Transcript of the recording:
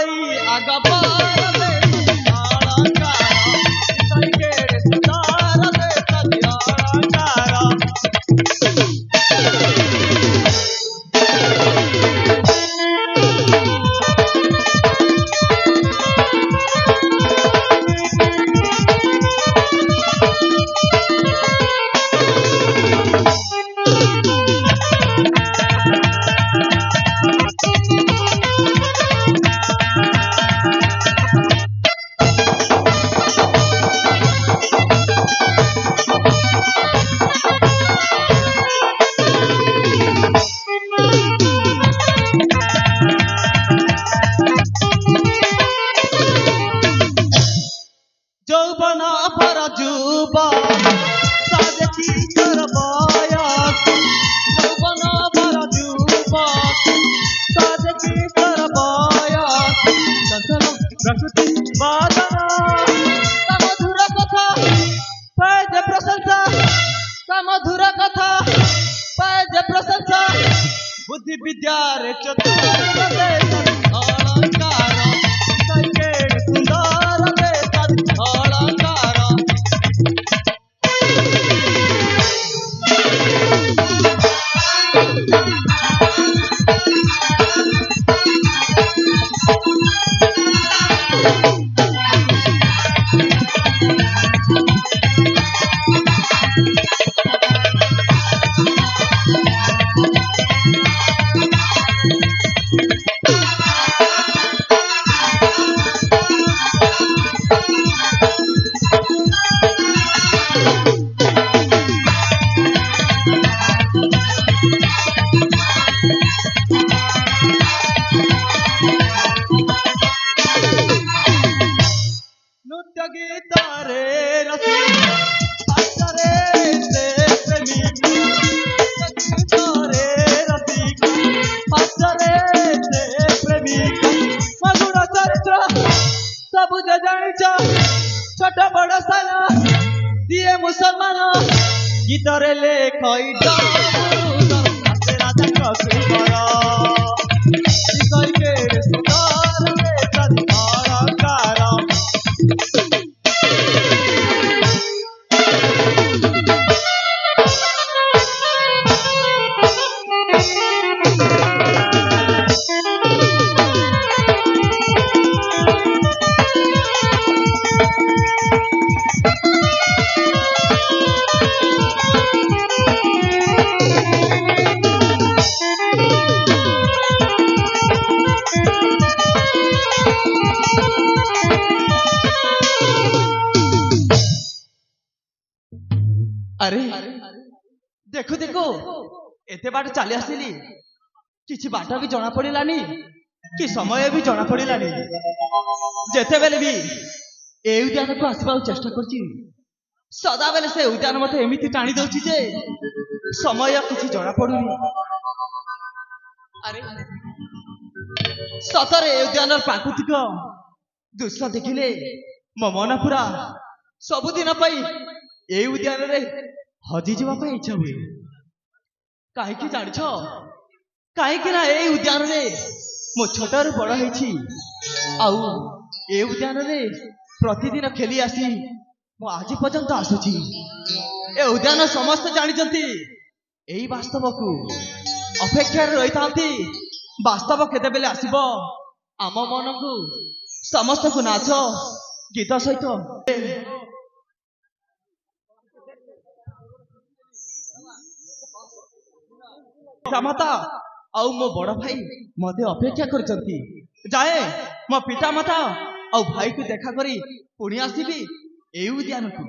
आई आगा पार दे अलंकार तई केड़े सुंदर दे सदी अलंकार जौबना भर जुबा साजकी कर बयस जौबना भर जुबा साजकी कर बयस चंचल प्रकृति बादना मधुर कथा पैज प्रशंसा मधुर कथा पैज प्रशंसा बुद्धि विद्या रे चतुर दे अलंकार कई केड़े सुंदर दे अलंकार नृत्य गीत रे रसी हसरे से प्रेमी नृत्य गीत रे रसी हसरे से प्रेमी मधुर चरित्र सबुज जानिच छोट बड़ साना दिए मुसलमान गीत रे लेखई राजा कसुबर कई केड़े सुंदर दे सदी अलंकार अरे देखो देखो एते बाट चली आसिली किछि बाट भी जना पड़िलानी कि समय भी जना पड़िलानी जेते बेले भी ए उद्यान को आसबा चेष्टा करछि सदा बेले से उद्यान मते एमिति टाणी दउछि जे समय किछि जना पड़ुनी अरे सतरे ए उद्यान प्राकृतिक दृश्य देखिले मो मन पूरा सबुदिन पई ए उद्यान रे हजी जीवा पे इच्छा हुए कहीं जान कहीं ना ए उद्यान रे मो छोटर बड़ है आउ ए उद्यान रे प्रतिदिन खेली आसी मो आज पर्यंत आसुची ए उद्यान समस्त जानी यही वास्तव को अपेक्षा रही था वास्तव केते बेले आसीबो आम मन को समस्त को नाच गीत सहित पितामाता आउ मो बड़ भाई मते अपेक्षा करचंती जाए मो पितामाता आउ भाई को देखा करी पुणी आसीबी ए उद्यान को